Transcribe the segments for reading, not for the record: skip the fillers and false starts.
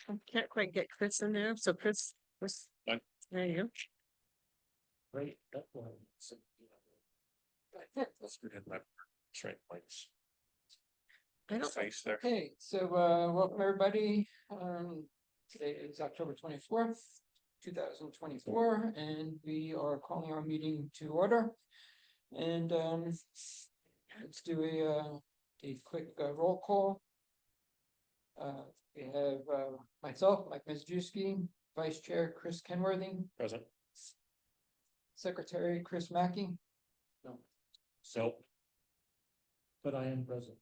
I can't quite get Chris in there, so Chris, Fine. there you go. Right, that one. Let's get in my straight place. I don't, Face there. Okay, so welcome everybody. Today is October 24th, 2024, and we are calling our meeting to order. And let's do a quick roll call. We have myself, Mike Mizjewski, Vice Chair Chris Kenworthy, Present. Secretary Chris Mackey. No. So. But I am present.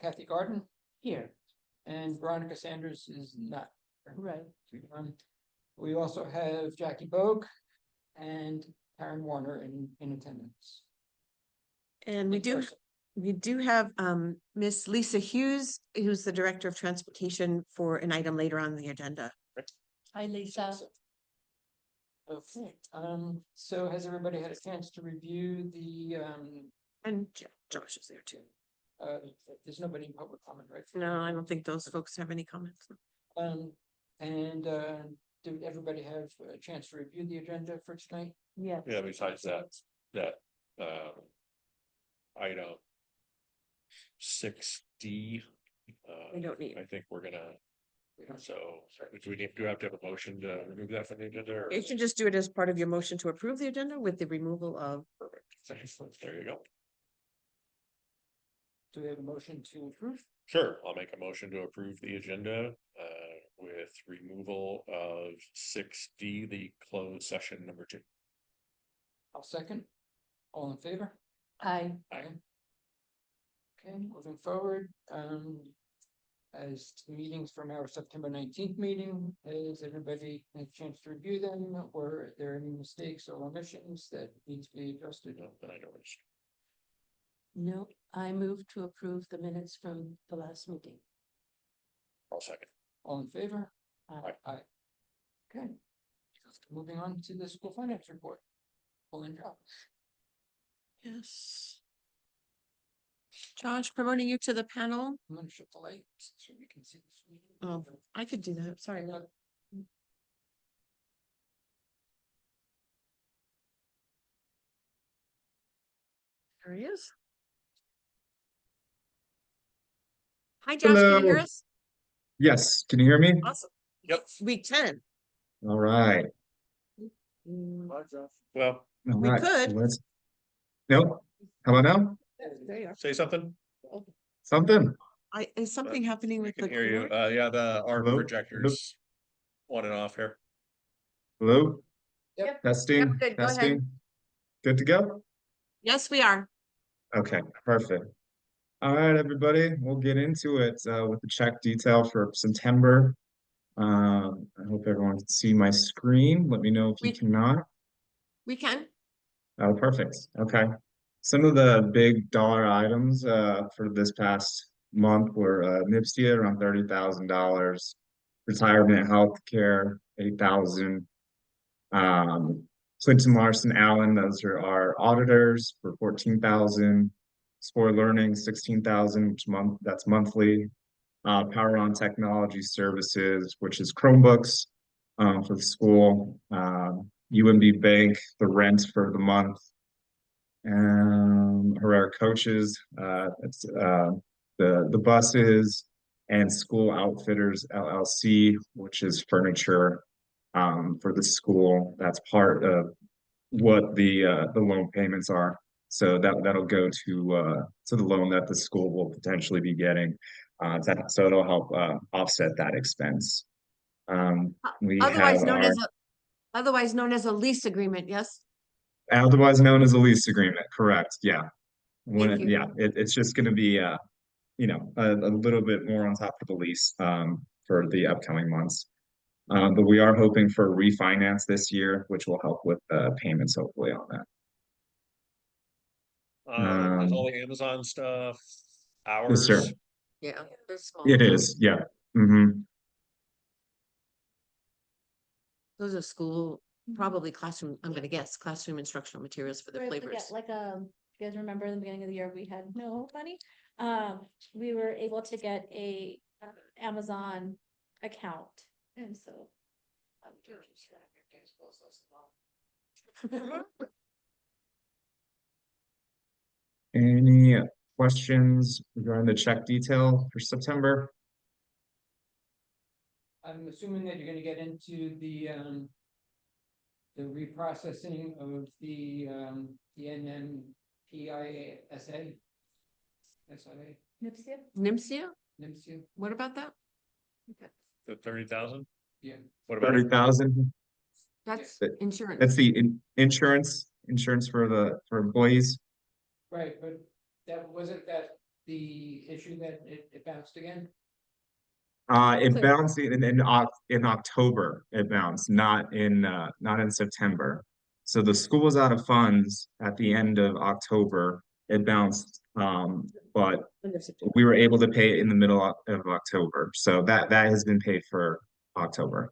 Kathy Garden here, and Veronica Sanders is not. Right. We also have Jackie Bogue and Karen Warner in attendance. and we do have Miss Lisa Hughes, who's the Director of Transportation, for an item later on the agenda. Hi, Lisa. Okay, so has everybody had a chance to review the And Josh is there too. there's nobody in public comment, right? No, I don't think those folks have any comments. And did everybody have a chance to review the agenda for tonight? Yeah. Yeah, besides that item 6D. We don't need. I think we're gonna, so do we have to have a motion to remove that from the agenda? Or? You should just do it as part of your motion to approve the agenda with the removal of. There you go. Do we have a motion to approve? Sure, I'll make a motion to approve the agenda with removal of 6D, the closed session number 2. I'll second. All in favor? Hi. Aye. Okay, moving forward, as to meetings from our September 19th meeting, has everybody had a chance to review them? Were there any mistakes or omissions that need to be adjusted? No, but I know it's. No, I move to approve the minutes from the last meeting. I'll second. All in favor? Aye. Aye. Okay. Moving on to the school finance report. Pulling job. Yes. Josh, promoting you to the panel. I'm gonna shut the light so we can see this. Oh, I could do that. Sorry. There he is. Hi, Josh, can you hear Hello. us? Yes, can you hear me? Awesome. Yep. We can. All right. Well, All We right. could. Let's. Nope. How about now? There you are. say something. Something. Is something happening We with can the hear you. cord? Yeah, our Hello? projectors on and off here. Hello? Yep. Testing, Yep, good. Go ahead. testing. Good to go? Yes, we are. Okay, perfect. All right, everybody, we'll get into it with the check detail for September. I hope everyone can see my screen. Let me know if you We- cannot. We can. Oh, perfect. Okay. Some of the big dollar items for this past month were NIPSIA around $30,000, retirement health care, 8,000. Clinton Larson Allen, those are our auditors for 14,000. Sport Learning, 16,000, that's monthly. Power On Technology Services, which is Chromebooks for the school. UMB Bank, the rent for the month. Herrera Coaches, it's the buses, and School Outfitters LLC, which is furniture for the school. That's part of what the loan payments are. So that'll go to the loan that the school will potentially be getting. So it'll help offset that expense. We Otherwise have known our as otherwise known as a lease agreement, yes? otherwise known as a lease agreement, correct? Yeah. Thank you. Yeah, it's just going to be a little bit more on top of the lease for the upcoming months. But we are hoping for a refinance this year, which will help with payments hopefully on that. There's all the Amazon stuff. Yes, Hours. sir. Yeah. they're small. It is, yeah. Mm-hmm. Those are school, probably classroom, I'm gonna guess, classroom instructional materials for the Right, flavors. like you guys remember in the beginning of the year, we had no money. we were able to get a Amazon account, and so. Any questions regarding the check detail for September? I'm assuming that you're gonna get into the reprocessing of the NMPISA. SIA, NIMSIA, NIMSIA, what about that? The 30,000? yeah. What about 30,000? That's That- insurance. That's the insurance for employees. Right, but wasn't that the issue that it bounced again? It Clear. bounced in October, it bounced, not in September. So the school was out of funds at the end of October. It bounced, but End of September. we were able to pay it in the middle of October. So that has been paid for October.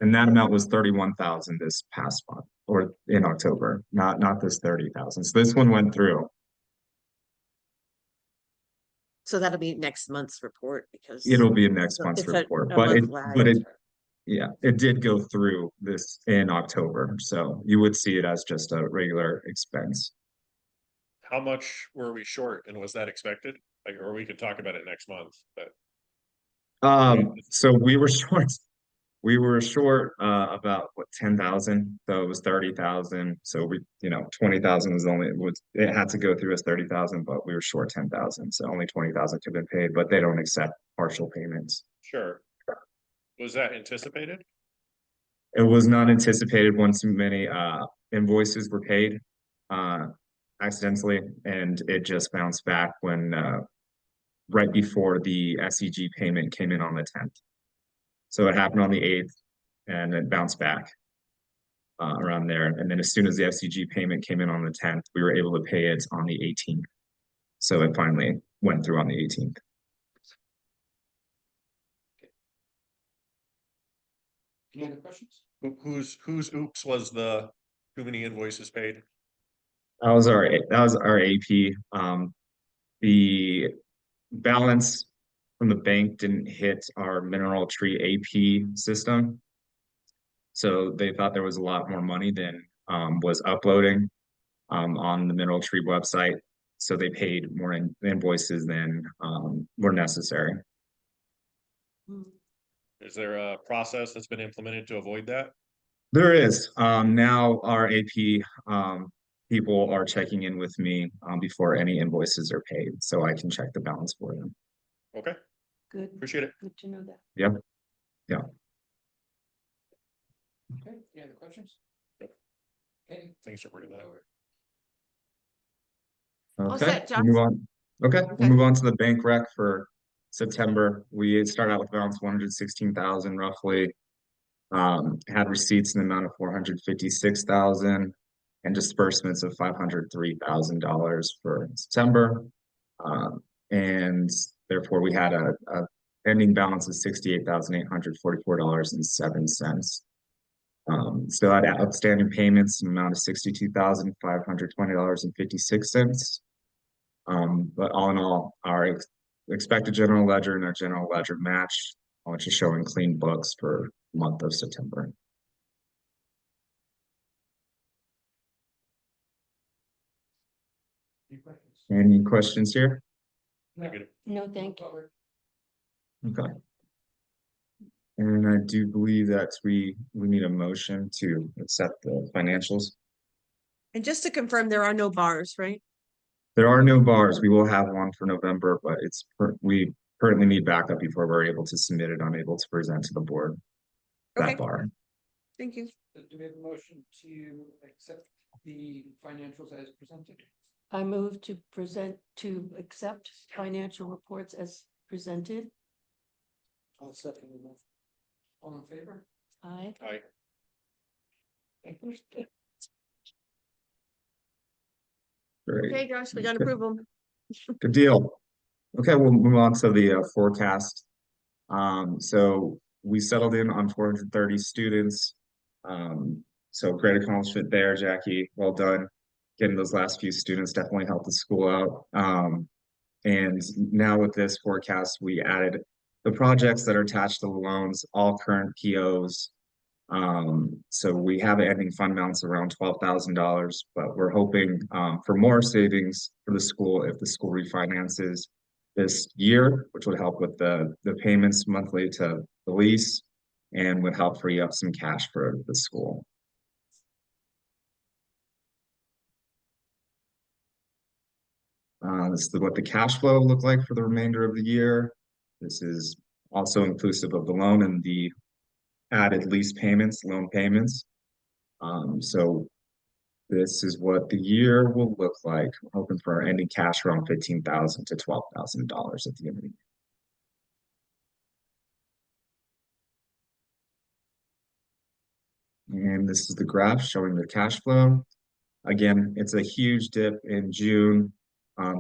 And that amount was 31,000 this past month, or in October, not this 30,000. So this one went through. So that'll be next month's report because. It'll be in next So month's it's a- report, a but month lag. yeah, it did go through this in October, so you would see it as just a regular expense. How much were we short and was that expected? Like, or we could talk about it next month, but So we were short, about what, 10,000, so it was 30,000, so 20,000 it had to go through as 30,000, but we were short 10,000, so only 20,000 could have been paid, but they don't accept partial payments. sure. Was that anticipated? It was not anticipated once many invoices were paid accidentally, and it just bounced back when right before the SEG payment came in on the 10th. So it happened on the 8th, and it bounced back around there. And then as soon as the SEG payment came in on the 10th, we were able to pay it on the 18th. So it finally went through on the 18th. Any other questions? Whose oops was the too many invoices paid? That was our AP. The balance from the bank didn't hit our mineral tree AP system. So they thought there was a lot more money than was uploading on the mineral tree website. So they paid more invoices than were necessary. Is there a process that's been implemented to avoid that? There is. Now our AP people are checking in with me before any invoices are paid, so I can check the balance for them. Okay, Good, appreciate it. good to know that. Yep. Okay, any other questions? Okay. Thanks for bringing that over. All Okay, set, we'll move on. Okay, Okay. we'll move on to the bank rec for September. We start out with balance 116,000 roughly. Had receipts in the amount of 456,000 and disbursements of $503,000 for September. And therefore we had a ending balance of $68,844.07. Still had outstanding payments in the amount of $62,520.56. But all in all, our expected general ledger and our general ledger matched, which is showing clean books for the month of September. Any questions? Any questions here? Negative. No, thank you. Okay. And I do believe that we need a motion to accept the financials. And just to confirm, there are no bars, right? There are no bars. We will have one for November, but we currently need backup before we're able to submit it. I'm able to present to the board Okay. that bar. Thank you. Do we have a motion to accept the financials as presented? I move to accept financial reports as presented. I'll second the motion. All in favor? Aye. Aye. Great. Okay, Josh, we got to approve them. Good deal. Okay, we'll move on to the forecast. So we settled in on 430 students. So great accomplishment there, Jackie. Well done. getting those last few students definitely helped the school out. And now with this forecast, we added the projects that are attached to the loans, all current POs. So we have an ending fund balance around $12,000, but we're hoping for more savings for the school if the school refinances this year, which would help with the payments monthly to the lease and would help free up some cash for the school. This is what the cash flow look like for the remainder of the year. This is also inclusive of the loan and the added lease payments, loan payments. So this is what the year will look like. We're hoping for ending cash around $15,000 to $12,000 at the end of the year. And this is the graph showing the cash flow. Again, it's a huge dip in June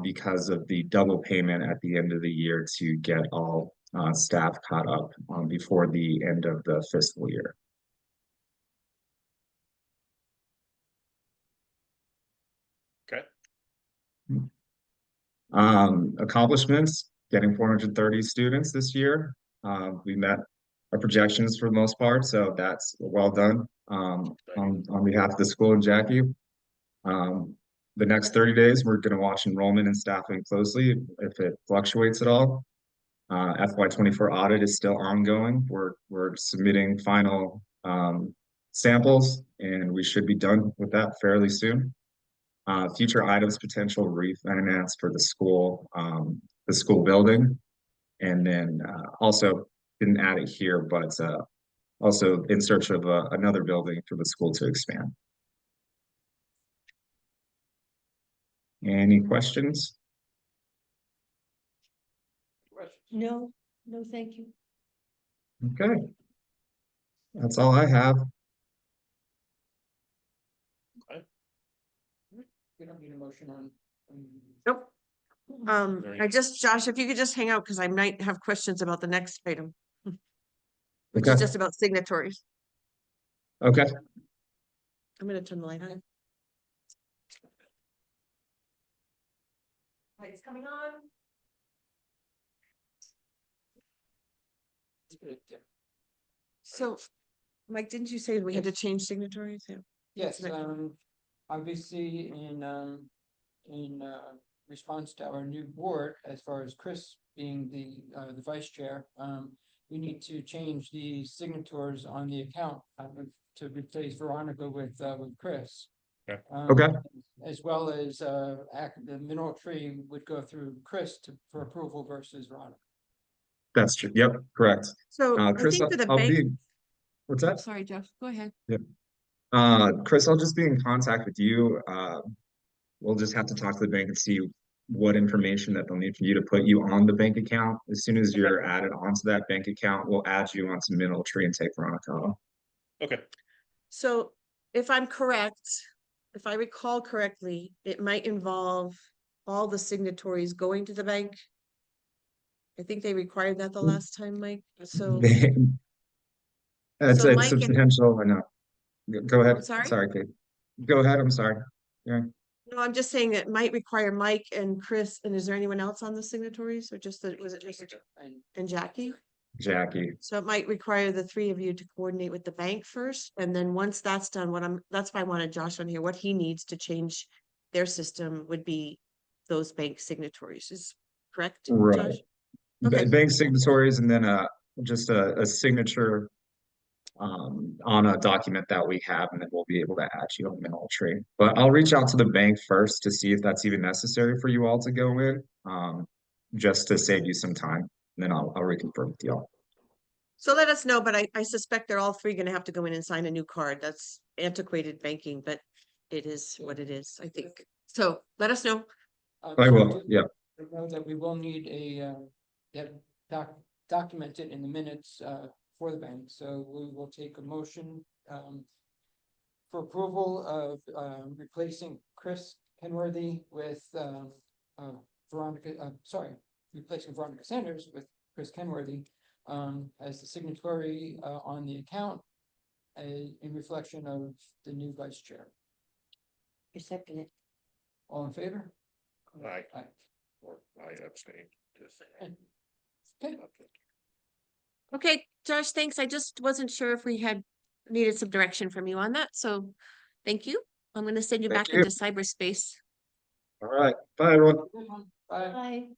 because of the double payment at the end of the year to get all staff caught up before the end of the fiscal year. Okay. Accomplishments, getting 430 students this year. We met our projections for the most part, so that's well done on behalf of the school and Jackie. The next 30 days, we're going to watch enrollment and staffing closely if it fluctuates at all. FY24 audit is still ongoing. We're submitting final samples, and we should be done with that fairly soon. Future items, potential refinance for the school building, and then also didn't add it here, but also in search of another building for the school to expand. Any questions? No, no, thank you. Okay. That's all I have. We don't need a motion on. Nope. Josh, if you could just hang out, because I might have questions about the next item, which is Okay. just about signatories. Okay. I'm gonna turn the light on. Light's coming on. So, Mike, didn't you say we had to change signatories? Yeah. Yes, next obviously in response to our new board, as far as Chris being the vice chair, we need to change the signatures on the account to replace Veronica with Chris. Okay. Okay. As well as the mineral tree would go through Chris for approval versus Veronica. That's true. Yep, correct. So I Chris, think for the I'll bank, be, what's that? Sorry, Jeff, go ahead. Chris, I'll just be in contact with you. We'll just have to talk to the bank and see what information that they'll need for you to put you on the bank account. As soon as you're added onto that bank account, we'll add you onto Mineral Tree and take Veronica off. Okay. so if I'm correct, if I recall correctly, it might involve all the signatories going to the bank. I think they required that the last time, Mike, so. It's So it's Mike and- substantial, I know. Go ahead. Sorry? Sorry, Kate. Go ahead, I'm sorry. Yeah. No, I'm just saying it might require Mike and Chris, and is there anyone else on the signatories, or just was it just and Jackie? Jackie. So it might require the three of you to coordinate with the bank first, and then once that's done, that's why I wanted Josh on here, what he needs to change their system would be those bank signatories, is correct, Right. Josh? Okay. Bank signatories and then just a signature on a document that we have, and then we'll be able to add you on Mineral Tree. But I'll reach out to the bank first to see if that's even necessary for you all to go in, just to save you some time. And then I'll reconfirm with y'all. So let us know, but I suspect they're all three gonna have to go in and sign a new card. That's antiquated banking, but it is what it is, I think. So let us know. I will, yeah. I know that we will need documented in the minutes for the bank, so we will take a motion for approval of replacing Chris Kenworthy with replacing Veronica Sanders with Chris Kenworthy as the signatory on the account in reflection of the new vice chair. You second it. All in favor? Aye. Aye. Or I abstain. Just- Okay. Okay, Josh, thanks. I just wasn't sure if we had needed some direction from you on that, so thank you. I'm gonna send you Thank back you. into cyberspace. All right, bye, everyone. Bye. Bye.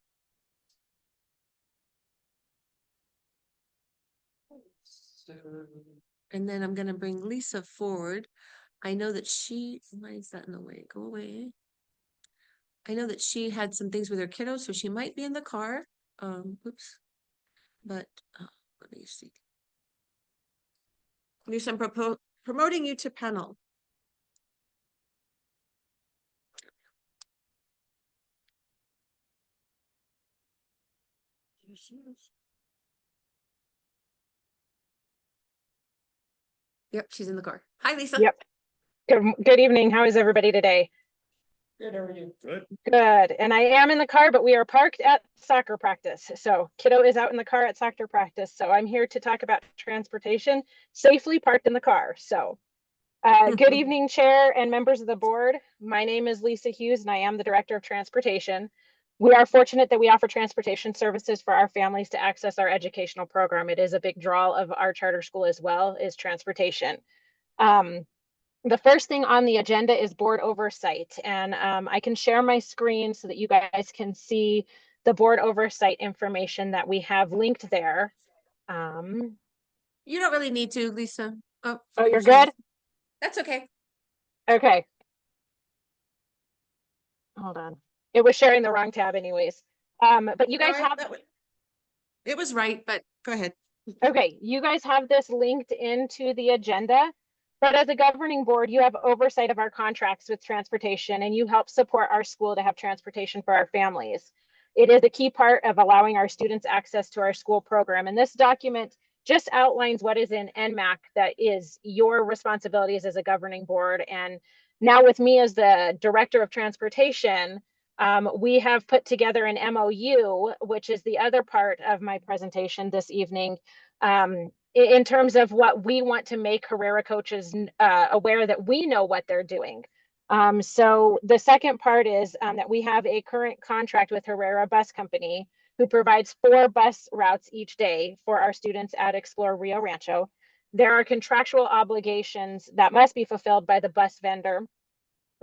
So, And then I'm gonna bring Lisa forward. I know that why is that in the way? Go away. I know that she had some things with her kiddos, so she might be in the car. Oops. But, let me see. Lisa, I'm promoting you to panel. Here she is. Yep, she's in the car. Hi, Lisa. Yep. Good evening. How is everybody today? good, how are you? Good. Good. And I am in the car, but we are parked at soccer practice. So kiddo is out in the car at soccer practice. So I'm here to talk about transportation safely parked in the car. So good evening, Chair and members of the board. My name is Lisa Hughes and I am the Director of Transportation. We are fortunate that we offer transportation services for our families to access our educational program. It is a big draw of our charter school as well, is transportation. The first thing on the agenda is board oversight, and I can share my screen so that you guys can see the board oversight information that we have linked there. You don't really need to, Lisa. Oh, Oh, here you're she is. good? That's okay. Okay. Hold on. It was sharing the wrong tab anyways. But you guys Alright, have, it was right, but go ahead. okay, you guys have this linked into the agenda. But as a governing board, you have oversight of our contracts with transportation and you help support our school to have transportation for our families. It is a key part of allowing our students access to our school program. And this document just outlines what is in NMAC that is your responsibilities as a governing board. And now with me as the director of transportation, we have put together an MOU, which is the other part of my presentation this evening, in terms of what we want to make Herrera coaches aware that we know what they're doing. So the second part is that we have a current contract with Herrera Bus Company, who provides 4 bus routes each day for our students at Explore Rio Rancho. There are contractual obligations that must be fulfilled by the bus vendor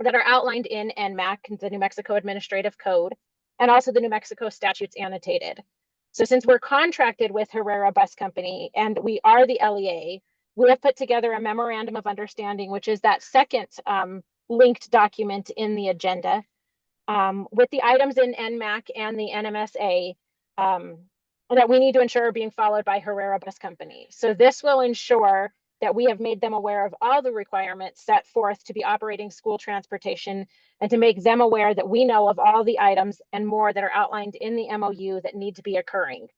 that are outlined in NMAC, the New Mexico Administrative Code, and also the New Mexico statutes annotated. So since we're contracted with Herrera Bus Company and we are the LEA, we have put together a memorandum of understanding, which is that second linked document in the agenda, with the items in NMAC and the NMSA that we need to ensure are being followed by Herrera Bus Company. So this will ensure that we have made them aware of all the requirements set forth to be operating school transportation and to make them aware that we know of all the items and more that are outlined in the MOU that need to be occurring.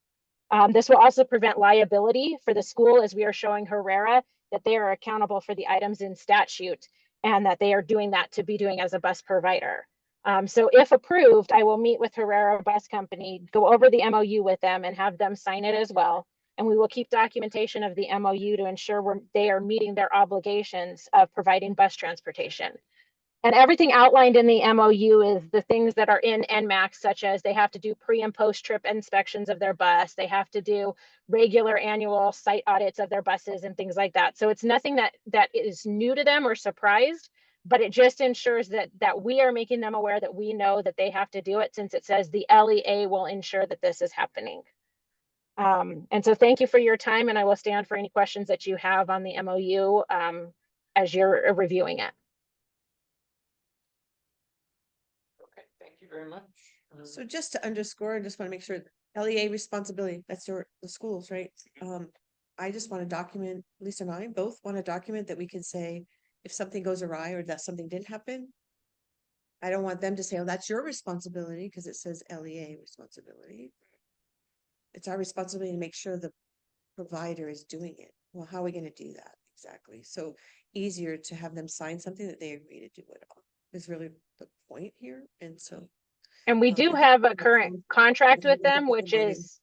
This will also prevent liability for the school, as we are showing Herrera that they are accountable for the items in statute and that they are doing that to be doing as a bus provider. So if approved, I will meet with Herrera Bus Company, go over the MOU with them and have them sign it as well. And we will keep documentation of the MOU to ensure they are meeting their obligations of providing bus transportation. And everything outlined in the MOU is the things that are in NMAC, such as they have to do pre and post trip inspections of their bus. They have to do regular annual site audits of their buses and things like that. So it's nothing that is new to them or surprised, but it just ensures that we are making them aware that we know that they have to do it, since it says the LEA will ensure that this is happening. And so thank you for your time, and I will stand for any questions that you have on the MOU as you're reviewing it. Okay, thank you very much. So just to underscore, I just want to make sure LEA responsibility, that's the schools, right? I just want to document, Lisa and I both want to document that we can say if something goes awry or that something didn't happen. I don't want them to say, oh, that's your responsibility, because it says LEA responsibility. It's our responsibility to make sure the provider is doing it. Well, how are we going to do that exactly? So easier to have them sign something that they agree to do it all is really the point here. And so And we do have a current contract with them, which is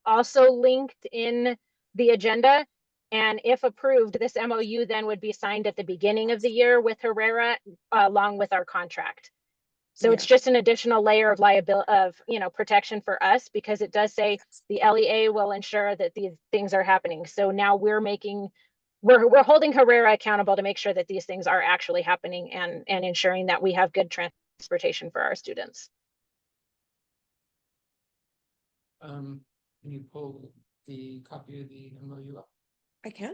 also linked in the agenda. And if approved, this MOU then would be signed at the beginning of the year with Herrera, along with our contract. So it's just an additional layer of liability of, protection for us, because it does say the LEA will ensure that these things are happening. So now we're holding Herrera accountable to make sure that these things are actually happening and ensuring that we have good transportation for our students. Can you pull the copy of the MOU up? I can.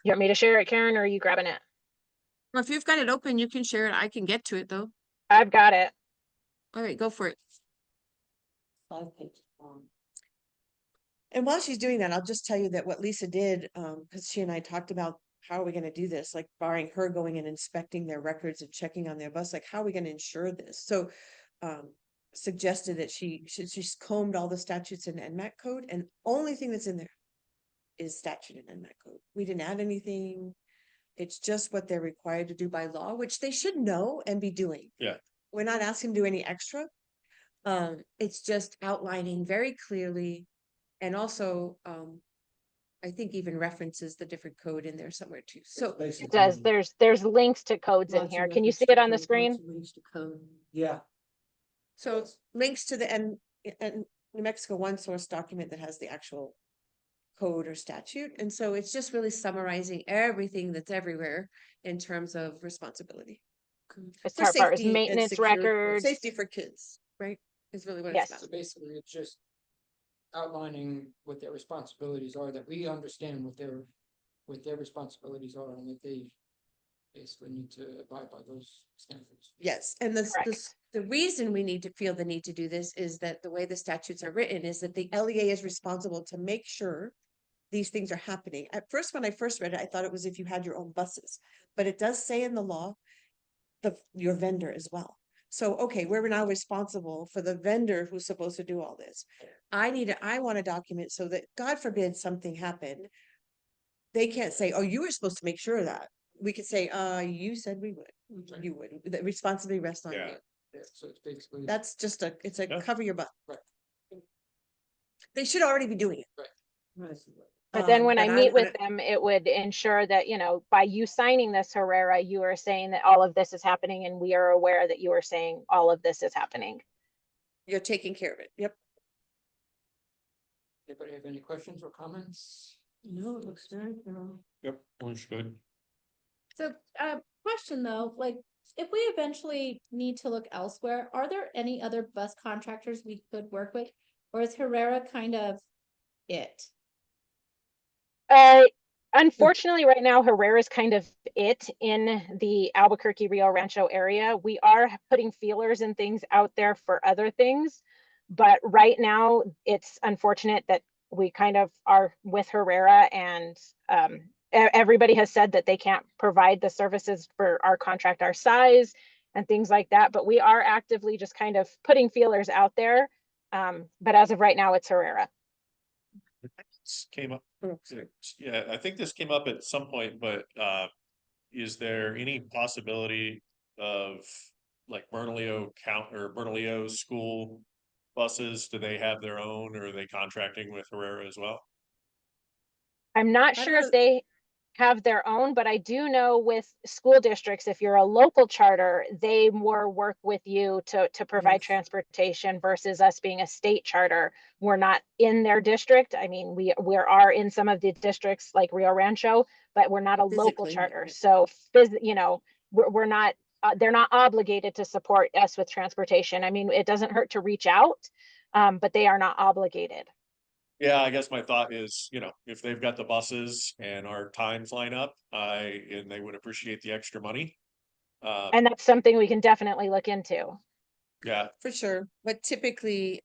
You want me to share it, Karen, or are you grabbing it? Well, if you've got it open, you can share it. I can get to it though. I've got it. All right, go for it. 5 pages long. And while she's doing that, I'll just tell you that what Lisa did, because she and I talked about how are we going to do this, like barring her going and inspecting their records and checking on their bus, like how are we going to ensure this? So suggested that she's combed all the statutes in NMAC code, and only thing that's in there is statute in NMAC code. We didn't add anything. It's just what they're required to do by law, which they should know and be doing. Yeah. We're not asking them to do any extra. It's just outlining very clearly, and also I think even references the different code in there somewhere too. So It does. There's links to codes in Lots of here. Can you reference see to it on the code, lots screen? of links to code. Yeah. so it's links to the and New Mexico one source document that has the actual code or statute. And so it's just really summarizing everything that's everywhere in terms of responsibility. As For far as safety and maintenance security, records. safety for kids, right? Is really what it's Yes. about. So basically, it's just outlining what their responsibilities are, that we understand what their responsibilities are, and that they basically need to abide by those standards. Yes, and the Correct. reason we need to feel the need to do this is that the way the statutes are written is that the LEA is responsible to make sure these things are happening. At first, when I first read it, I thought it was if you had your own buses, but it does say in the law, your vendor as well. So, okay, we're now responsible for the vendor who's supposed to do all this. I want a document so that God forbid something happened. They can't say, oh, you were supposed to make sure of that. We could say, you said we would, you would, the responsibility rests on Yeah. you. Yeah, so it's basically. That's just it's a Yeah. cover your butt. Right. They should already be doing it. Right. But then when I but meet with wanna- them, it would ensure that, by you signing this, Herrera, you are saying that all of this is happening, and we are aware that you are saying all of this is happening. You're taking care of it. Yep. Anybody have any questions or comments? No, it looks very thorough. Yep, looks good. So, question though, like, if we eventually need to look elsewhere, are there any other bus contractors we could work with? Or is Herrera kind of it? Unfortunately, right now, Herrera is kind of it in the Albuquerque Rio Rancho area. We are putting feelers and things out there for other things, but right now it's unfortunate that we kind of are with Herrera, and everybody has said that they can't provide the services for our contract, our size and things like that. But we are actively just kind of putting feelers out there. But as of right now, it's Herrera. This came up, Oh, sorry. yeah, I think this came up at some point, but is there any possibility of like Bernalillo Bernalillo school buses? Do they have their own, or are they contracting with Herrera as well? I'm not I sure don't if know. they have their own, but I do know with school districts, if you're a local charter, they more work with you to provide Yes. transportation versus us being a state charter. We're not in their district. I mean, we are in some of the districts like Rio Rancho, but we're not a local Physically, charter. yeah. So, we're not, they're not obligated to support us with transportation. I mean, it doesn't hurt to reach out, but they are not obligated. Yeah, I guess my thought is, if they've got the buses and our times line up, and they would appreciate the extra money. And that's something we can definitely look into. Yeah, For sure, but typically,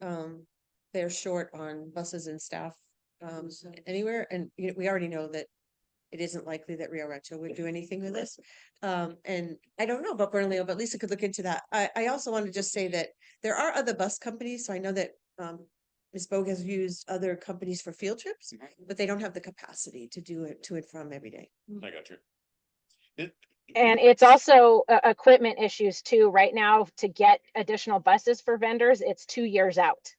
they're short on buses and staff, anywhere, and we already know that it isn't likely that Rio Rancho would do anything with this. And I don't know about Bernalillo, but Lisa could look into that. I also want to just say that there are other bus companies, so I know that, Ms. Bogue has used other companies for field trips, but they don't have the capacity to do it to and from every day. I got you. And it's also equipment issues too. Right now, to get additional buses for vendors, it's 2 years out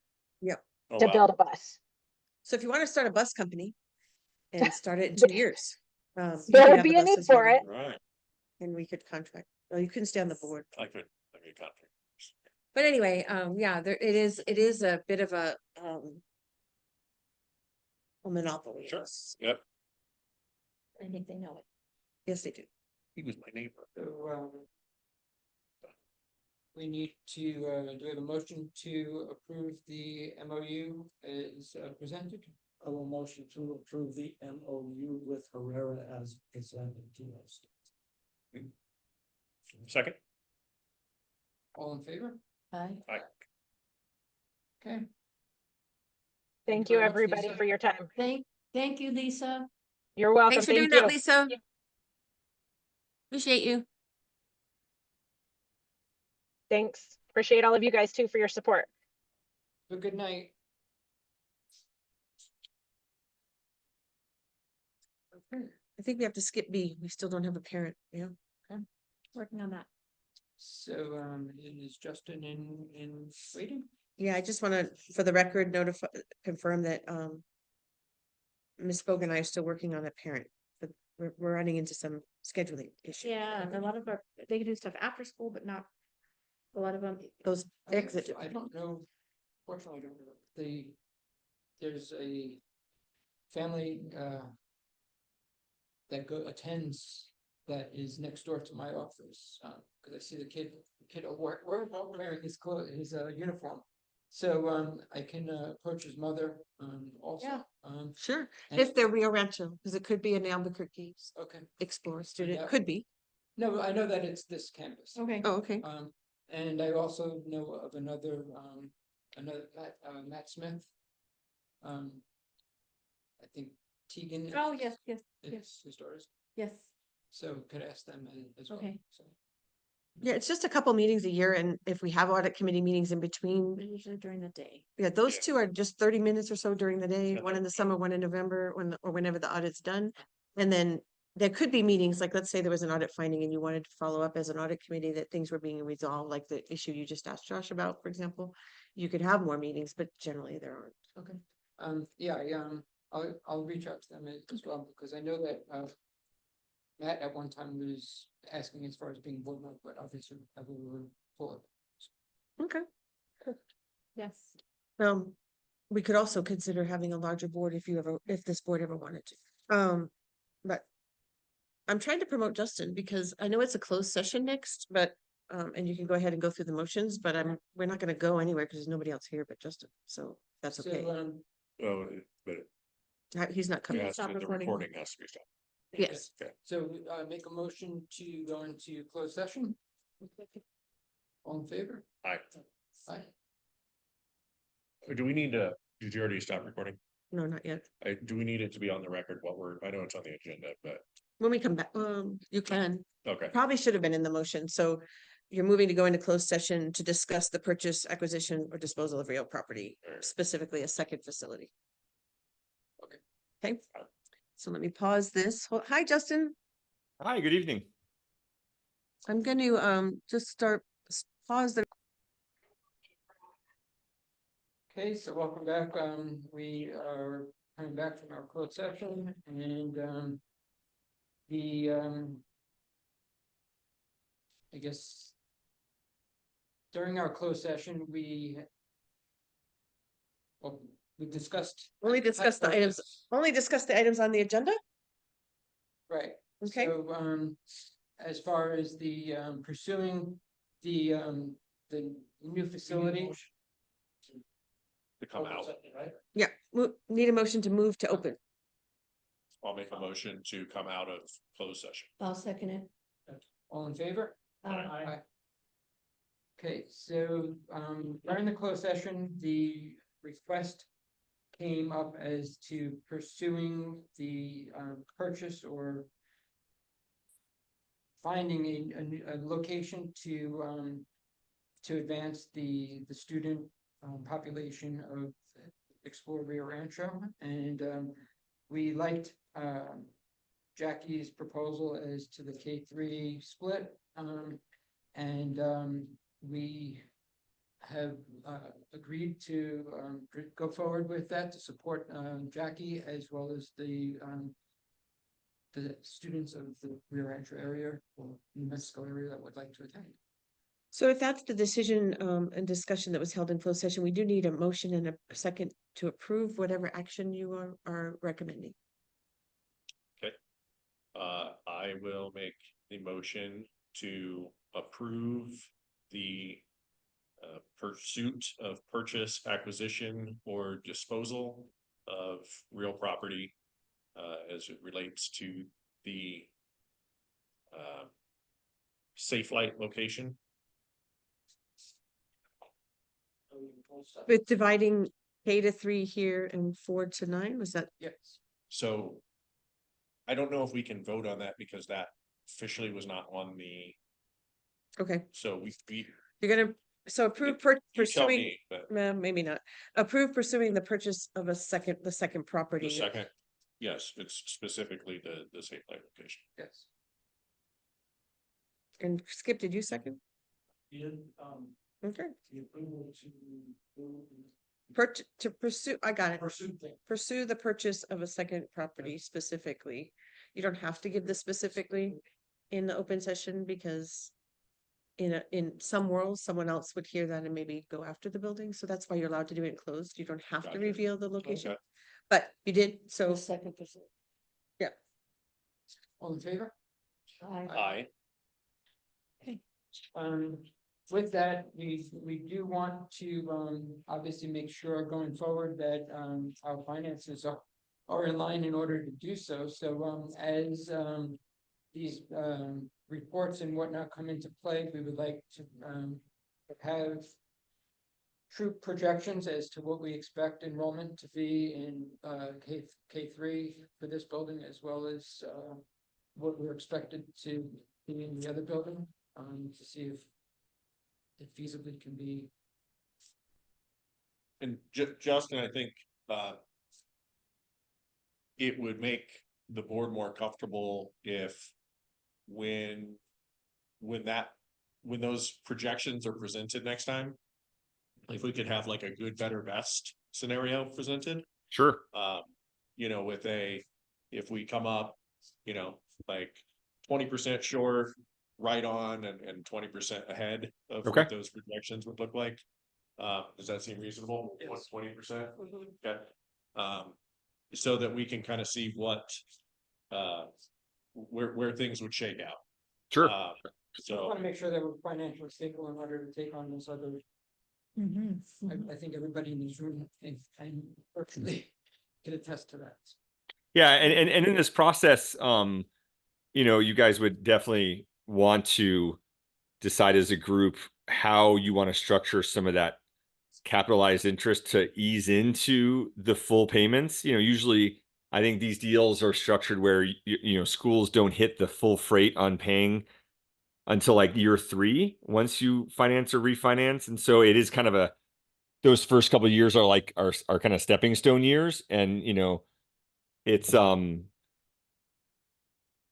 Oh, to wow. build a bus. So if you want to start a bus company and start it in 2 years, You There could would have the be a need buses for running, it. Right, and we could contract, well, you couldn't stay on the board. I could contract. But anyway, yeah, it is a bit of a monopoly. Sure, yep, I think they know it. Yes, they do. he was my neighbor. So, we need to, do we have a motion to approve the MOU as presented? I will motion to approve the MOU with Herrera as presented to us. Second, All in favor? Aye. Okay. Thank you you, very much, everybody, Lisa. for your time. Thank you, Lisa. You're welcome. Thanks for doing Thank that, you. Lisa. Appreciate you. Thanks. Appreciate all of you guys too for your support. Have a good night. I think we have to skip B. We still don't have a parent, yeah. Working on that. So, is Justin in waiting? Yeah, I just wanna, for the record, confirm that, Ms. Bogan and I are still working on a parent, but we're running into some scheduling issues. Yeah, and a lot of our, they can do stuff after school, but not a lot of them. Those exit, I don't know, fortunately, I don't know, there's a family, that attends, that is next door to my office, cause I see the kid wearing his uniform. So, I can, approach his mother, also. Yeah. sure, and- if they're Rio Rancho, because it could be an Albuquerque Okay, Explorer student, Yeah. could be. no, I know that it's this campus. Okay. Oh, okay. And I also know of another Matt Smith. I think Tegan. Oh, yes, yes, is yes. his daughter's, yes. so could ask them as well. Okay. So, Yeah, it's just a couple meetings a year, and if we have audit committee meetings in between, Usually during the day. yeah, those Yeah. two are just 30 minutes or so during the day, Yeah, one in they're- the summer, one in November, or whenever the audit's done. And then there could be meetings, like, let's say there was an audit finding and you wanted to follow up as an audit committee that things were being resolved, like the issue you just asked Josh about, for example. You could have more meetings, but generally there aren't. okay, yeah, I'll reach out to them as well, because I know that, Matt at one time was asking as far as being board member, but obviously I will pull it. Okay. Yes. We could also consider having a larger board if this board ever wanted to. But I'm trying to promote Justin because I know it's a closed session next, but, and you can go ahead and go through the motions, but we're not gonna go anywhere because there's nobody else here but Justin, so that's okay. So, Oh, but He's not it coming. has to, stop the recording. recording has to be stopped. Yes, So, make a motion to go into closed session. All in favor? Aye. Aye. Or do we need to, did you already stop recording? no, not yet. Do we need it to be on the record what I know it's on the agenda, but, When we come back, you can, okay, probably should have been in the motion, so you're moving to go into closed session to discuss the purchase, acquisition, or disposal of real property, Alright. specifically a second facility. Okay. Okay, so let me pause this. Hi, Justin. Hi, good evening. I'm going to just pause the. Okay, so welcome back. We are coming back from our closed session and, I guess during our closed session, we discussed. Only discuss the items, only discuss the items on the agenda? Right. Okay, So, as far as the, pursuing the new facility. to come out, yeah, need a motion to move to open. I'll make a motion to come out of closed session. I'll second it. All in favor? Aye. Okay, so, during the closed session, the request came up as to pursuing the, purchase or finding a location to advance the student, population of Explore Rio Rancho, and, we liked, Jackie's proposal as to the K3 split, and we have agreed to go forward with that to support Jackie as well as the the students of the Rio Rancho area or New Mexico area that would like to attend. So if that's the decision and discussion that was held in closed session, we do need a motion and a second to approve whatever action you are recommending. I will make the motion to approve the pursuit of purchase, acquisition, or disposal of real property as it relates to the Safe Light location. With dividing K to 3 here and 4 to 9, was that? Yes. So I don't know if we can vote on that because that officially was not on the, Okay, so we you're gonna, so approve you tell pursuing, me, but maybe not. Approve pursuing the purchase of the second property. the second, yes, it's specifically the Safe Light location. Yes. And Skip, did you second? In, Okay. the approval to To pursue, I got it. pursue things. Pursue the purchase of a second property specifically. You don't have to give this specifically in the open session because in some worlds, someone else would hear that and maybe go after the building. So that's why you're allowed to do it closed. You don't have to Gotcha. reveal the location, Okay. but you did. So The second percent. All in favor? Aye. With that, we do want to, obviously make sure going forward that, our finances are in line in order to do so. So, as, these, reports and whatnot come into play, we would like to, have true projections as to what we expect enrollment to be in, K3 for this building, as well as, what we're expected to be in the other building, to see if it feasibly can be. And Justin, I think it would make the board more comfortable if when those projections are presented next time, if we could have like a good, better, best scenario presented. Sure. You know, if we come up, you know, like 20% short, right on, and 20% ahead of Okay. what those projections would look like. Does that seem reasonable? Yes. 20%? Okay. So that we can kind of see what where things would shake out. Sure. I So want to make sure that we're financially stable in order to take on this other. I think everybody in this room, and virtually can attest to that. Yeah, and in this process, you know, you guys would definitely want to decide as a group how you want to structure some of that capitalized interest to ease into the full payments. You know, usually I think these deals are structured where you know, schools don't hit the full freight on paying until like year 3 once you finance or refinance, and so it is kind of those first couple of years are like are kind of stepping stone years, and you know, it's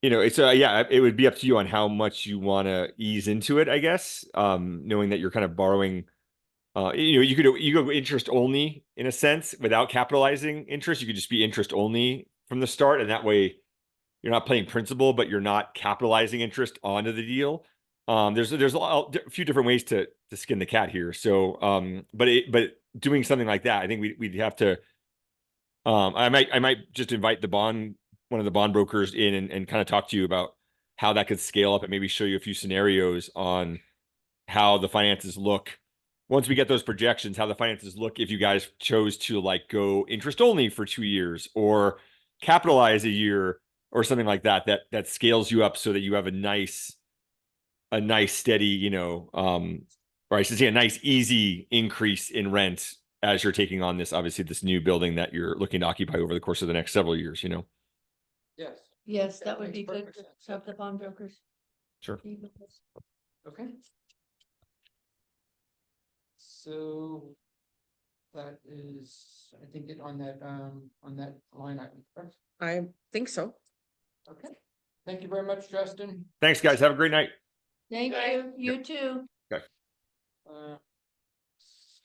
you know, it's yeah, it would be up to you on how much you want to ease into it, I guess. Knowing that you're kind of borrowing, you know, you go interest only in a sense without capitalizing interest. You could just be interest only from the start, and that way you're not paying principal, but you're not capitalizing interest onto the deal. There's a few different ways to skin the cat here. So, but doing something like that, I think we'd have to. I might just invite one of the bond brokers in and kind of talk to you about how that could scale up and maybe show you a few scenarios on how the finances look once we get those projections, how the finances look if you guys chose to like go interest only for 2 years or capitalize a year or something like that, that scales you up so that you have a nice steady, you know, or I should say a nice easy increase in rent as you're taking on this, obviously this new building that you're looking to occupy over the course of the next several years, you know? Yes. Yes, that would makes be good. perfect sense. Have the bond brokers. Sure. be with us. Okay. So that is, I think it on that line item, correct? I think so. Okay. Thank you very much, Justin. Thanks, guys. Have a great night. Thank you, you too.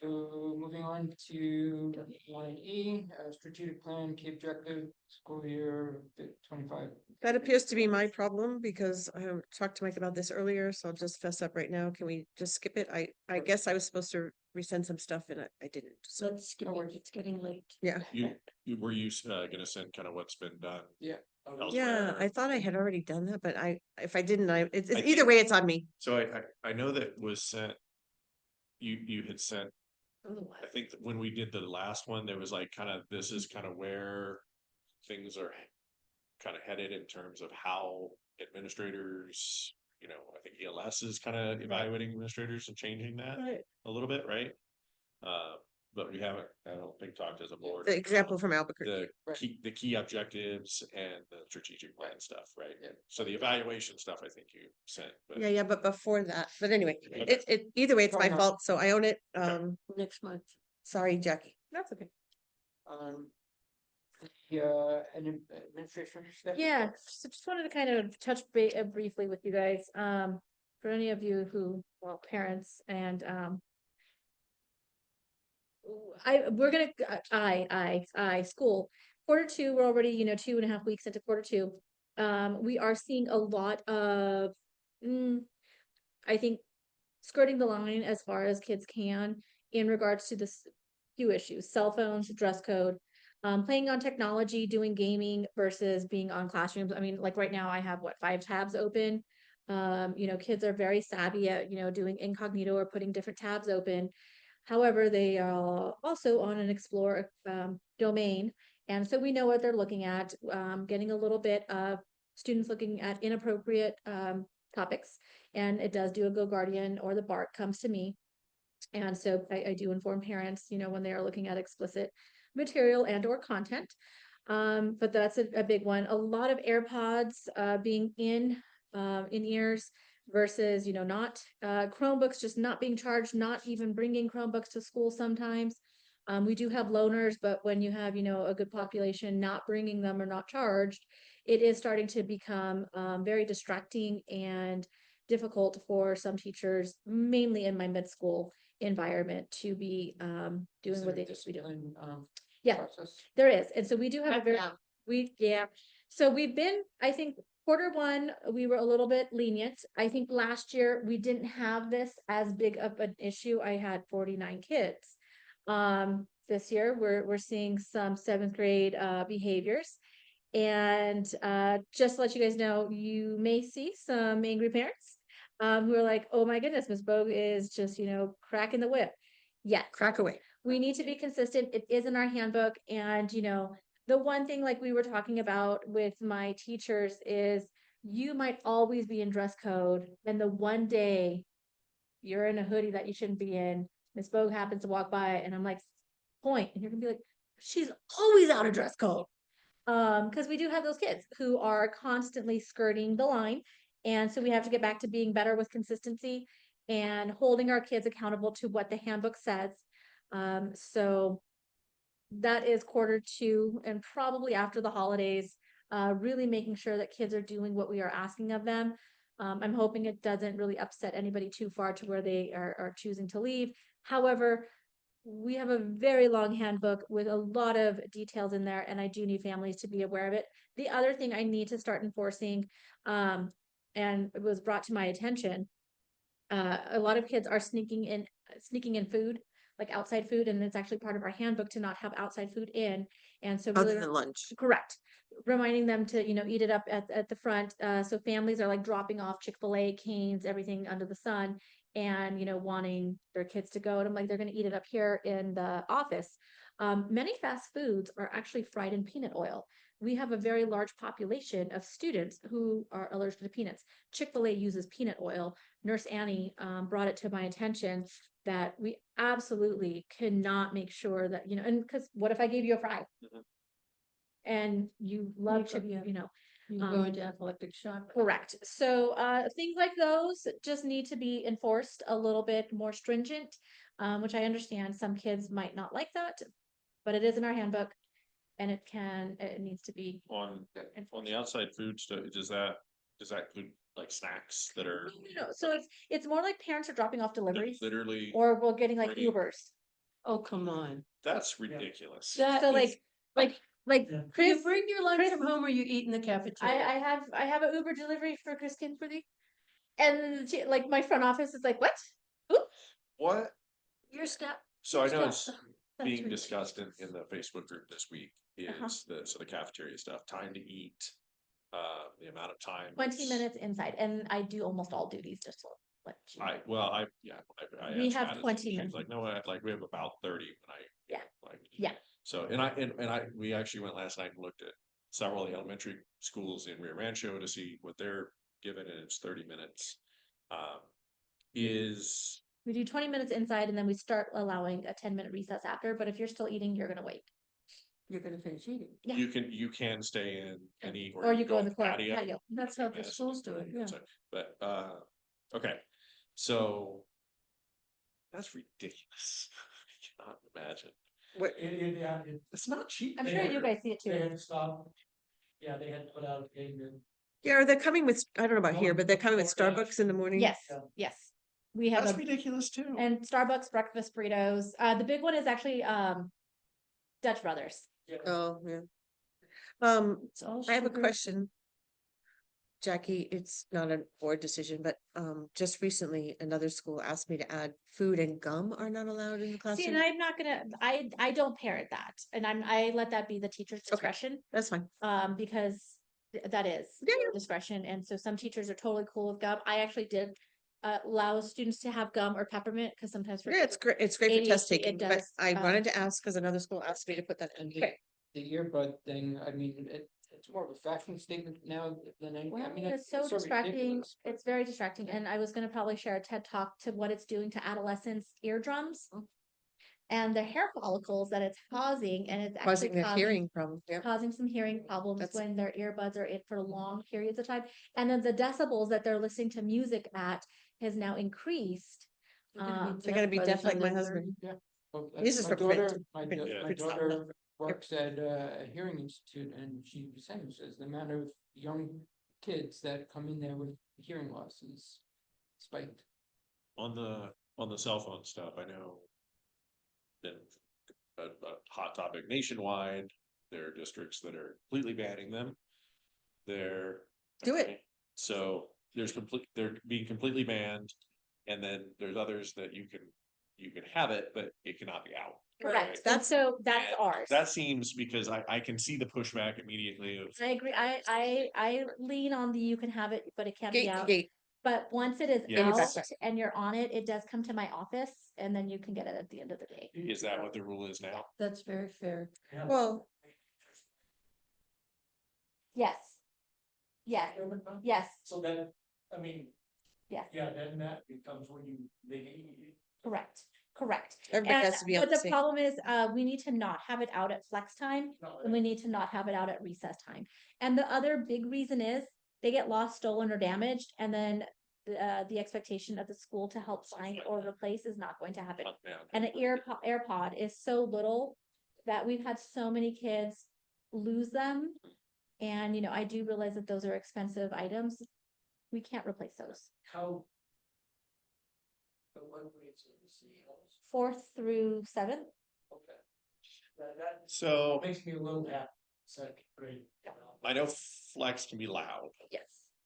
So moving on to line line E, strategic plan, key objective, school year 25. That appears to be my problem because I talked to Mike about this earlier, so I'll just fess up right now. Can we just skip it? I guess I was supposed to resend some stuff and I didn't. So let's skip No it, worries. it's getting late. Yeah. Were you gonna send kind of what's been done? Yeah. Yeah, elsewhere? I thought I had already done that, but if I didn't, it's I either think- way, it's on me. So I know that was sent. You had sent, I think that when we did the last one, there was like this is kind of where things are kind of headed in terms of how administrators, I think ELS is kind of evaluating administrators and changing that Right. a little bit, right? But we haven't, I don't think, talked as a board. The example from Albuquerque. The Right. the key objectives and the strategic plan stuff, right? Yeah. So the evaluation stuff, I think you sent, but Yeah, but before that, but anyway, Okay. either way, it's my Fair enough. fault, so I own it. Next month. Sorry, Jackie. That's okay. Administration. Yeah, so just wanted to kind of touch briefly with you guys, for any of you who, well, parents and, school, Q2, we're already, 2.5 weeks into Q2. We are seeing a lot of, I think, skirting the line as far as kids can in regards to this few issues, cell phones, dress code, playing on technology, doing gaming versus being on classrooms. I mean, like right now I have 5 tabs open. Kids are very savvy at, doing incognito or putting different tabs open. However, they are also on an explore domain. And so we know what they're looking at, getting a little bit of students looking at inappropriate topics. And it does do a Go Guardian or the BART comes to me. And so I do inform parents, when they are looking at explicit material and or content. But that's a big one. A lot of AirPods being in ears versus, not. Chromebooks just not being charged, not even bringing Chromebooks to school sometimes. We do have loaners, but when you have, a good population not bringing them or not charged, it is starting to become very distracting and difficult for some teachers, mainly in my mid-school environment, to be doing what they need to be doing. Yeah. Process. There is, and so we do have a very, so we've been, I think, Q1, we were a little bit lenient. I think last year we didn't have this as big of an issue. I had 49 kids. This year we're seeing some 7th grade behaviors. And just to let you guys know, you may see some angry parents who are like, oh my goodness, Ms. Bogue is just, cracking the whip. Yeah. Crack away. We need to be consistent. It is in our handbook. And, the one thing like we were talking about with my teachers is you might always be in dress code. And the one day you're in a hoodie that you shouldn't be in, Miss Bogue happens to walk by and I'm like, point. And you're gonna be like, she's always out of dress code. Because we do have those kids who are constantly skirting the line. And so we have to get back to being better with consistency and holding our kids accountable to what the handbook says. So that is Q2 and probably after the holidays, really making sure that kids are doing what we are asking of them. I'm hoping it doesn't really upset anybody too far to where they are choosing to leave. However, we have a very long handbook with a lot of details in there, and I do need families to be aware of it. The other thing I need to start enforcing, and it was brought to my attention, a lot of kids are sneaking in food, like outside food, and it's actually part of our handbook to not have outside food in. And so really, Other than lunch. correct, reminding them to, eat it up at the front. So families are like dropping off Chick-fil-A, Cane's, everything under the sun, and, wanting their kids to go. And I'm like, they're going to eat it up here in the office. Many fast foods are actually fried in peanut oil. We have a very large population of students who are allergic to peanuts. Chick-fil-A uses peanut oil. Nurse Annie brought it to my attention that we absolutely cannot make sure that, and because what if I gave you a fry? And you love to, You go into athletic shock. correct. So things like those just need to be enforced a little bit more stringent, which I understand some kids might not like that, but it is in our handbook and it needs to be on enforced. the outside food stuff, does that include like snacks that are No, so it's more like parents are dropping off deliveries literally? or we're getting like ready? Ubers. Oh, come on. That's ridiculous. That So is- like Yeah. Chris, You bring your lunch Chris- from home or you eat in the cafeteria? I have an Uber delivery for Chris Kingsworthy. And she, like my front office is like, what? What? Your step. So I know Yeah. it's That's being ridiculous. discussed in the Facebook group this week is the cafeteria stuff, time to eat. The amount of time. 20 it's- minutes inside, and I do almost all duties just to let you know. I We asked have Madison, 20 she's minutes. like, no, like we have about 30 when I. Yeah. Like. Yeah. So, we actually went last night and looked at several of the elementary schools in Rio Rancho to see what they're given, and it's 30 minutes. Is, We do 20 minutes inside, and then we start allowing a 10-minute recess after, but if you're still eating, you're gonna wait. You're gonna finish eating. Yeah. you can stay in and eat. Or you go in the patio. patio. That's how the Yes. schools do it, yeah. So, but, okay, so. That's ridiculous. I cannot imagine. It's not cheap. I'm They sure had- you guys see it They too. had to stop. Yeah, they had to put out a payment. Yeah, or they're coming with, I don't know about here, but they're coming with Starbucks in the morning. Yes, Yeah. yes. We have That's a, ridiculous too. and Starbucks breakfast burritos. The big one is actually, Dutch Brothers. Yeah. Oh, yeah. It's all I have a sugar. question. Jackie, it's not a board decision, but just recently, another school asked me to add food and gum are not allowed in the See, classroom. and I'm not gonna, I don't parent that, and I let that be the teacher's discretion. That's fine. Because that is Yeah, their discretion, and so some teachers are totally cool with gum. I actually did allow students to have gum or peppermint, because sometimes for Yeah, it's great. It's great for test ADHD, it taking, but does, I wanted to ask because another school asked me to put that in. Okay. The earbud thing, I mean, it's more of a fashion statement now than anything. Well, I mean, it's so distracting. ridiculous. It's very distracting, and I was gonna probably share a TED talk to what it's doing to adolescents' eardrums and the hair follicles that it's causing, and it's actually Causing the hearing problem. Yeah. causing some hearing problems That's- when their earbuds are in for long periods of time. And then the decibels that they're listening to music at has now increased. They're gonna be They're gonna be by the deaf like time my they're husband. Well, This is my for daughter, print. my Print- da- my print stuff. daughter works at a hearing institute, and she was saying, says the amount of young kids that come in there with hearing loss is spiked. On the cell phone stuff, I know. That a hot topic nationwide, there are districts that are completely banning them. They're. Do it. So they're being completely banned, and then there's others that you can have it, but it cannot be out. Correct. Right. And That's- so that's And ours. That seems because I can see the pushback immediately of. I agree. I lean on the you can have it, but it can't be Gate to out. gate. But once it is Yes. out and you're on it, it does come to my office, and then you can get it at the end of the day. Is that what the rule is now? That's very fair. Yeah. Well, Yes. Yes, yes, So then, I mean. Yes. Yeah, then that becomes when correct, correct. everybody And has to be on but the the same. problem is, we need to not have it out at flex time, and we need to not have it out at recess time. And the other big reason is they get lost, stolen, or damaged, and then the expectation of the school to help find or replace is not going to happen. Yeah. And an AirPod is so little that we've had so many kids lose them. And, you know, I do realize that those are expensive items. We can't replace those. How? What grades are the CEOs? 4th through 7th. Okay. That So makes me a little happy, second grade. I know flex can be loud Yes.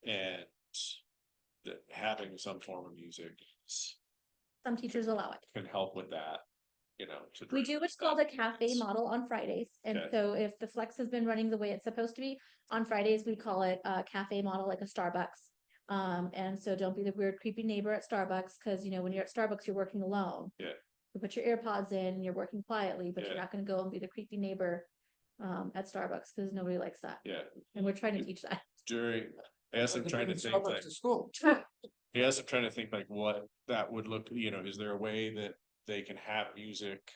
and that having some form of music Some teachers allow it. can help with that, you know. to We drive do what's stuff. called a cafe model on Fridays. And Okay. so if the flex has been running the way it's supposed to be, on Fridays, we call it a cafe model, like a Starbucks. And so don't be the weird creepy neighbor at Starbucks, because you know, when you're at Starbucks, you're working alone. Yeah. You put your AirPods in, you're working quietly, but you're Yeah. not gonna go and be the creepy neighbor at Starbucks, because nobody likes that. Yeah, And we're trying to teach that. during, I guess I'm trying to think like, To school. yes, I'm trying to think like what that would look, you know, is there a way that they can have music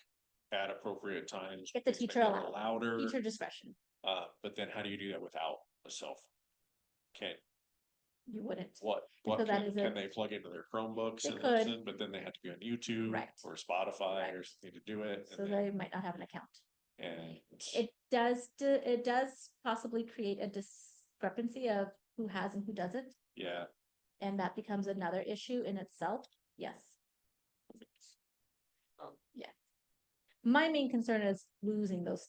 at appropriate times? If the because maybe teacher a little allows. Louder, Teacher discretion, but then how do you do that without a cell phone? you wouldn't. What So that is can a- they plug into their Chromebooks They and could. listen, but then they have to be on YouTube Correct. or Spotify or Correct. something to do it. So and then- they might not have an account. And It does possibly create a discrepancy of who has and who doesn't, yeah, and that becomes another issue in itself. Yes. My main concern is losing those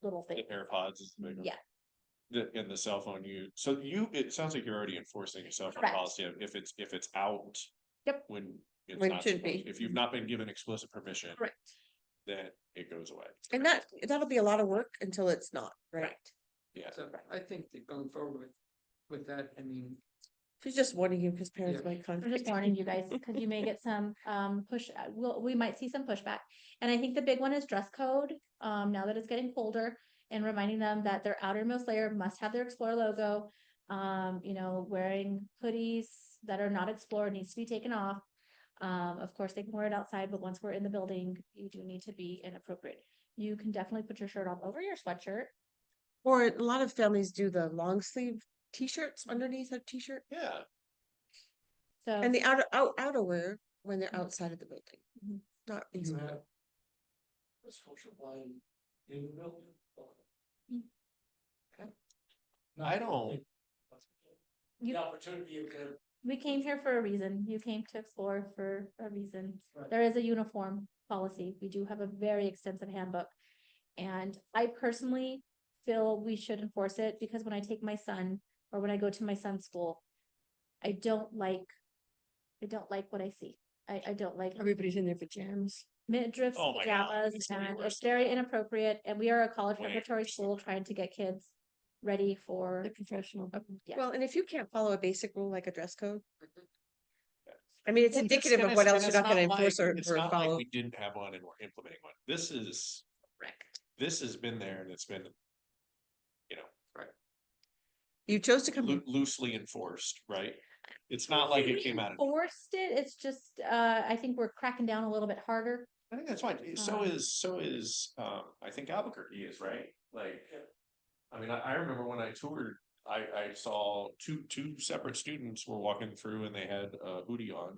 little The things. AirPods is the big one. Yeah, And the cell phone it sounds like you're already enforcing a cell phone Correct. policy if it's out. Yep. When it's When it not shouldn't supposed, be. if you've not been given explicit permission, correct. then it goes away. And that'll be a lot of work until it's not, right? Yeah, So I think that going forward with that, I mean, She's just warning you because parents Yeah. might I'm contact. just warning you guys, because you may get some, push, we might see some pushback. And I think the big one is dress code, now that it's getting colder, and reminding them that their outermost layer must have their Explore logo. You know, wearing hoodies that are not Explore needs to be taken off. Of course, they can wear it outside, but once we're in the building, you do need to be inappropriate. You can definitely put your shirt on over your sweatshirt. Or a lot of families do the long sleeve t-shirts underneath a t-shirt yeah. So, and the outerwear when they're outside of the building. Mhm. Not You inside. have a social line in the building. Okay. I don't- The opportunity you could. we came here for a reason. You came to explore for a reason. Right. There is a uniform policy. We do have a very extensive handbook. And I personally feel we should enforce it because when I take my son or when I go to my son's school, I don't like what I see. I don't like Everybody's in their pajamas. midriffs, Oh my God, pajamas, it's gonna be and worse it's than very that. inappropriate. And we are a college Way preparatory worse than school that. trying to get kids ready for, They're professional. yeah. Well, and if you can't follow a basic rule like a dress code. I mean, it's It's- indicative of what else you're not gonna enforce or It's not like follow. we didn't have one and we're implementing one. This is, this has been there and it's been, you know, You chose to come here. loosely enforced, right? It's not like it We came out of. Forced it, it's just, I think we're cracking down a little bit harder. I think that's fine. So Um, is, I think Albuquerque is, right? Like, I mean, I remember when I toured, I saw two separate students were walking through and they had a hoodie on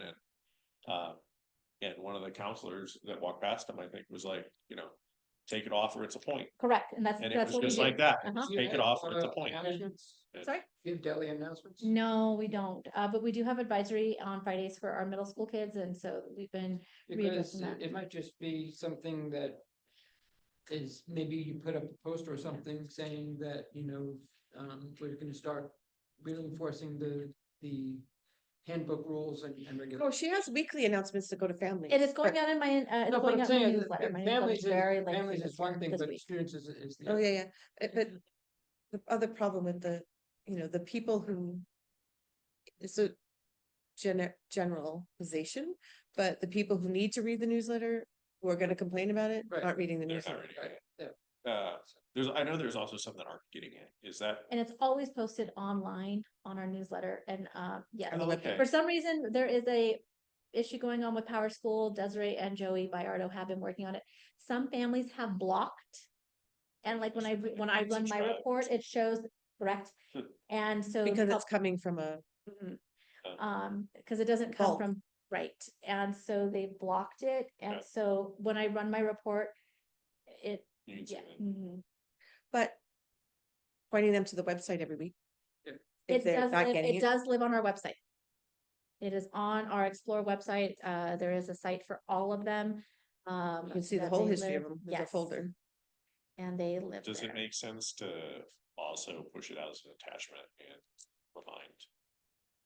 and one of the counselors that walked past them, I think, was like, you know, take it off or it's a point. Correct, and that's And it that's was what we just do. like that. Uh-huh. Take it off or it's a point. announcements? Sorry? Do you have daily announcements? No, we don't, but we do have advisory on Fridays for our middle school kids, and so we've been Because readjusting that. it might just be something that is, maybe you put up a poster or something saying that, you know, we're gonna start really enforcing the handbook rules and Oh, regulations. she has weekly announcements to go to families. It is going but- out in my, it's No, but going I'm out in my saying, newsletter. My newsletter's families very is, lengthy families this is one year- thing, this but week. students is the Oh, other. yeah. But the other problem with the people who. It's a generalization, but the people who need to read the newsletter, who are gonna complain about it, Right. aren't reading the They're not newsletter. reading it. Yeah. I know there's also some that aren't getting it. Is that? And it's always posted online on our newsletter, and, yes. On the webpage. For some reason, there is a issue going on with Power School. Desiree and Joey Bayardo have been working on it. Some families have blocked. And like when I run my Subscribe. report, it shows, correct? Hmm. And so. Because help- it's coming from a, because it doesn't come Bulk. from, right, and so they blocked it, and Okay. so when I run my report, it, You can see yeah. that. mhm. but. Pointing them to the website every week. Yeah. If It they're does not live, getting it it. does live on our website. It is on our Explore website. There is a site for all of them. You can see the that whole they history of live- them. There's a yes, folder. And they live Does it there. make sense to also push it out as an attachment and remind?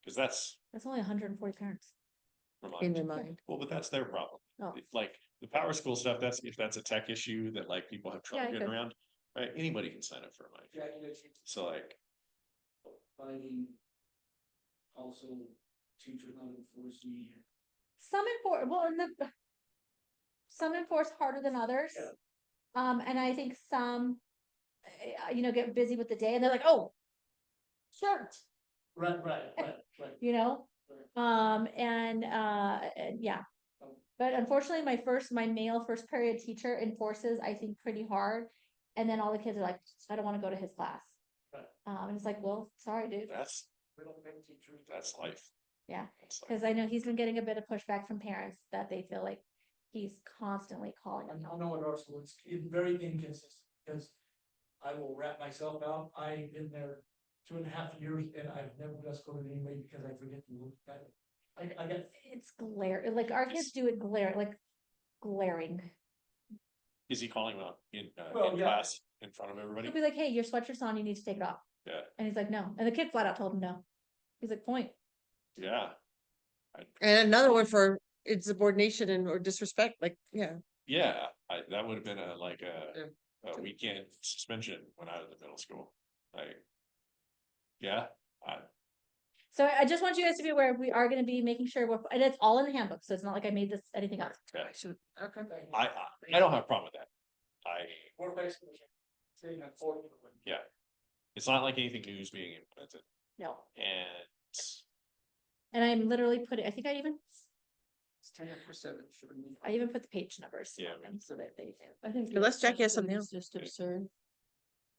Cause that's That's only 140 parents. In their remind. mind. Well, but that's their problem. Oh. Like the power school stuff, if that's a tech issue that like people have trouble Yeah, I getting could. around, right? Anybody can sign up for a mind. So like, Finding also teachers not enforcing. Some enforce, well, some enforce harder than others. Yeah. And I think some, get busy with the day and they're like, oh, shirt, Right. you know? And yeah. But unfortunately, my male first period teacher enforces, I think, pretty hard. And then all the kids are like, I don't want to go to his class. Right. And it's like, well, sorry, dude. that's life. Yeah, That's life. because I know he's been getting a bit of pushback from parents that they feel like he's constantly calling them. I know what our school, it's very inconsistent, because I will rat myself out, I've been there 2.5 years, and I've never just go to anyway because I forget to look at it. I get, It's glare, like our kids do it glaring. Is he calling him out Well, in yeah. class in front of everybody? He'll be like, hey, your sweatshirt's on, you need to take it off. Yeah, And he's like, no. And the kid flat out told him no. He's like, point. yeah, And another one for insubordination and or disrespect, like, yeah. yeah, that would have been a Yeah. weekend suspension when I was in middle school, like. Yeah, So I just want you guys to be aware, we are gonna be making sure, and it's all in the handbook, so it's not like I made this anything up. okay. Okay. I don't have a problem with that. We're basically saying that for you. Yeah. It's not like anything new is being implemented, No. and And I'm literally putting, I think It's 10:07. I even put the page numbers. Yeah. on them so that they. I think. Unless Jackie has something It's just absurd.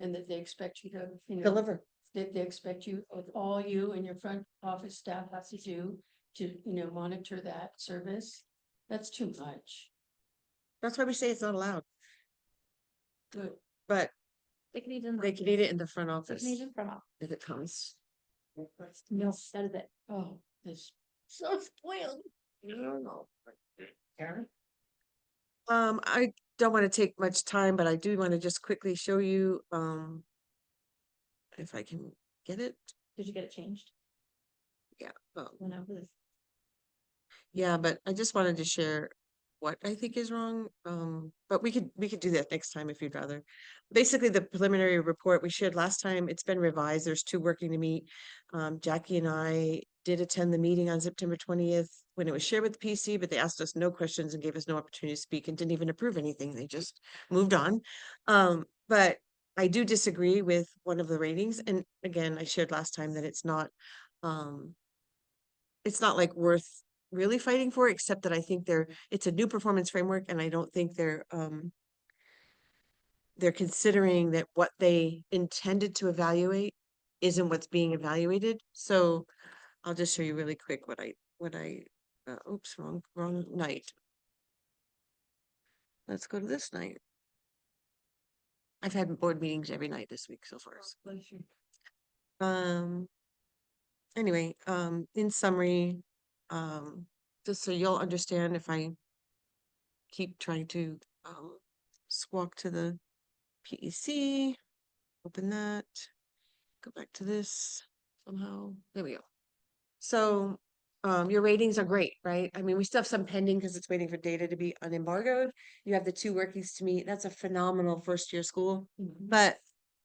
And that they expect you to, Deliver. that they expect you, with all you and your front office staff has to do to, monitor that service. That's too much. That's why we say it's not allowed, Good. but They can eat it in. they can eat it in the front They office can eat it from off. if it comes. No, that is it. Oh, this. So spoiled. Karen? I don't want to take much time, but I do want to just quickly show you, if I can get it. Did you get it changed? Yeah. No, this. Yeah, but I just wanted to share what I think is wrong. But we could do that next time if you'd rather. Basically, the preliminary report we shared last time, it's been revised. There's 2 working to meet. Jackie and I did attend the meeting on September 20th when it was shared with the PC, but they asked us no questions and gave us no opportunity to speak and didn't even approve anything. They just moved on. But I do disagree with one of the ratings. And again, I shared last time that it's not like worth really fighting for, except that I think it's a new performance framework and I don't think they're considering that what they intended to evaluate isn't what's being evaluated. So I'll just show you really quick what I oops, wrong night. Let's go to this night. I've had board meetings every night this week so far. Anyway, in summary, just so you'll understand if I keep trying to squawk to the PEC, open that, go back to this somehow. There we go. So your ratings are great, right? I mean, we still have some pending because it's waiting for data to be unembargoed. You have the 2 workings to meet. That's a phenomenal first year school. But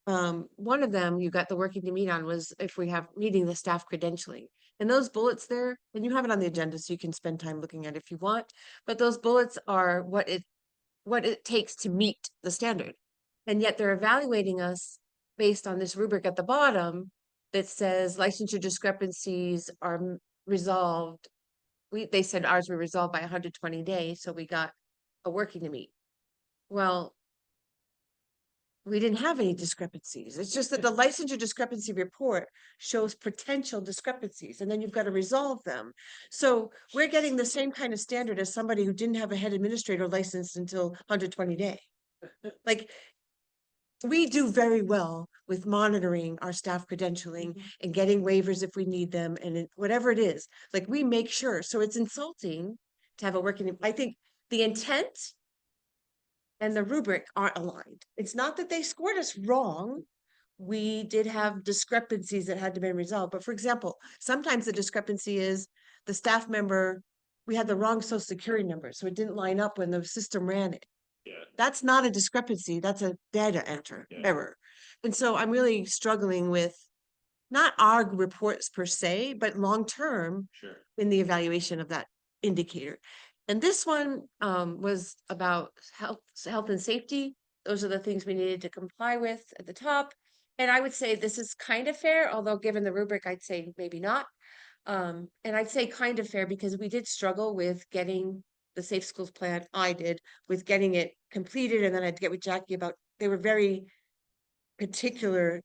one of them you got the working to meet on was if we have meeting the staff credentialing. And those bullets there, and you have it on the agenda so you can spend time looking at it if you want, but those bullets are what it takes to meet the standard. And yet they're evaluating us based on this rubric at the bottom that says licensure discrepancies are resolved. They said ours were resolved by 120 days, so we got a working to meet. Well, we didn't have any discrepancies. It's just that the licensure discrepancy report shows potential discrepancies and then you've got to resolve them. So we're getting the same kind of standard as somebody who didn't have a head administrator licensed until 120 day. Like, we do very well with monitoring our staff credentialing and getting waivers if we need them and whatever it is, like we make sure. So it's insulting to have a working, I think the intent and the rubric aren't aligned. It's not that they scored us wrong. We did have discrepancies that had to be resolved. But for example, sometimes the discrepancy is the staff member, we had the wrong social security number, so it didn't line up when the system ran it. yeah, That's not a discrepancy, that's a data error. And so I'm really struggling with not our reports per se, but long-term sure. in the evaluation of that indicator. And this one was about health and safety. Those are the things we needed to comply with at the top. And I would say this is kind of fair, although given the rubric, I'd say maybe not. And I'd say kind of fair because we did struggle with getting the Safe Schools plan. I did with getting it completed, and then I had to get with Jackie about, they were very particular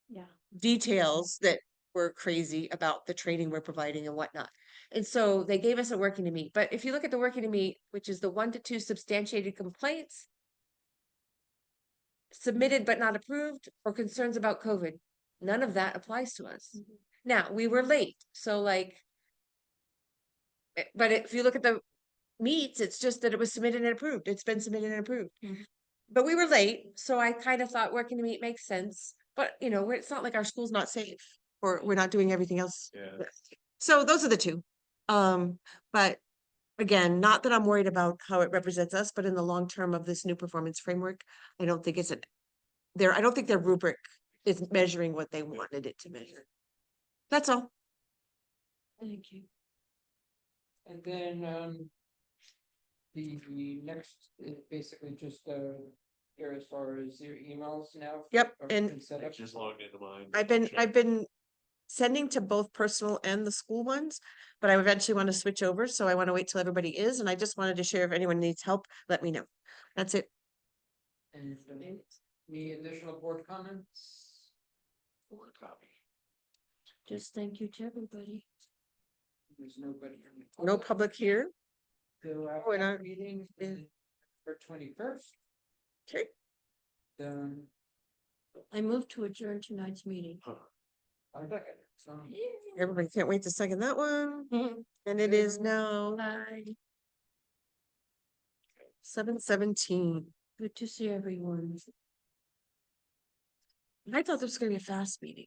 Yeah. details that were crazy about the training we're providing and whatnot. And so they gave us a working to meet. But if you look at the working to meet, which is the 1 to 2 substantiated complaints submitted but not approved, or concerns about COVID, none of that applies to us. Now, we were late, so like, but if you look at the meets, it's just that it was submitted and approved. It's been submitted and approved. Mhm. But we were late, so I kind of thought working to meet makes sense. But, it's not like our school's not safe or we're not doing everything else. Yeah. So those are the two. But again, not that I'm worried about how it represents us, but in the long term of this new performance framework, I don't think I don't think their rubric is measuring what they wanted it to measure. That's all. Thank you. And then, the next is basically just, here as far as your emails now. Yep, are and been set I up. just logged into mine. I've been sending to both personal and the school ones, but I eventually want to switch over, so I want to wait till everybody is, and I just wanted to share if anyone needs help, let me know. That's it. And any additional board comments? Just thank you to everybody. There's nobody. in the No public here. So We're our not- meeting yeah. is for 21st. Okay. Then I move to adjourn tonight's meeting. I second. So Everybody can't wait to second that one. And it is now Bye. 7:17. Good to see everyone. I thought this was gonna be a fast meeting.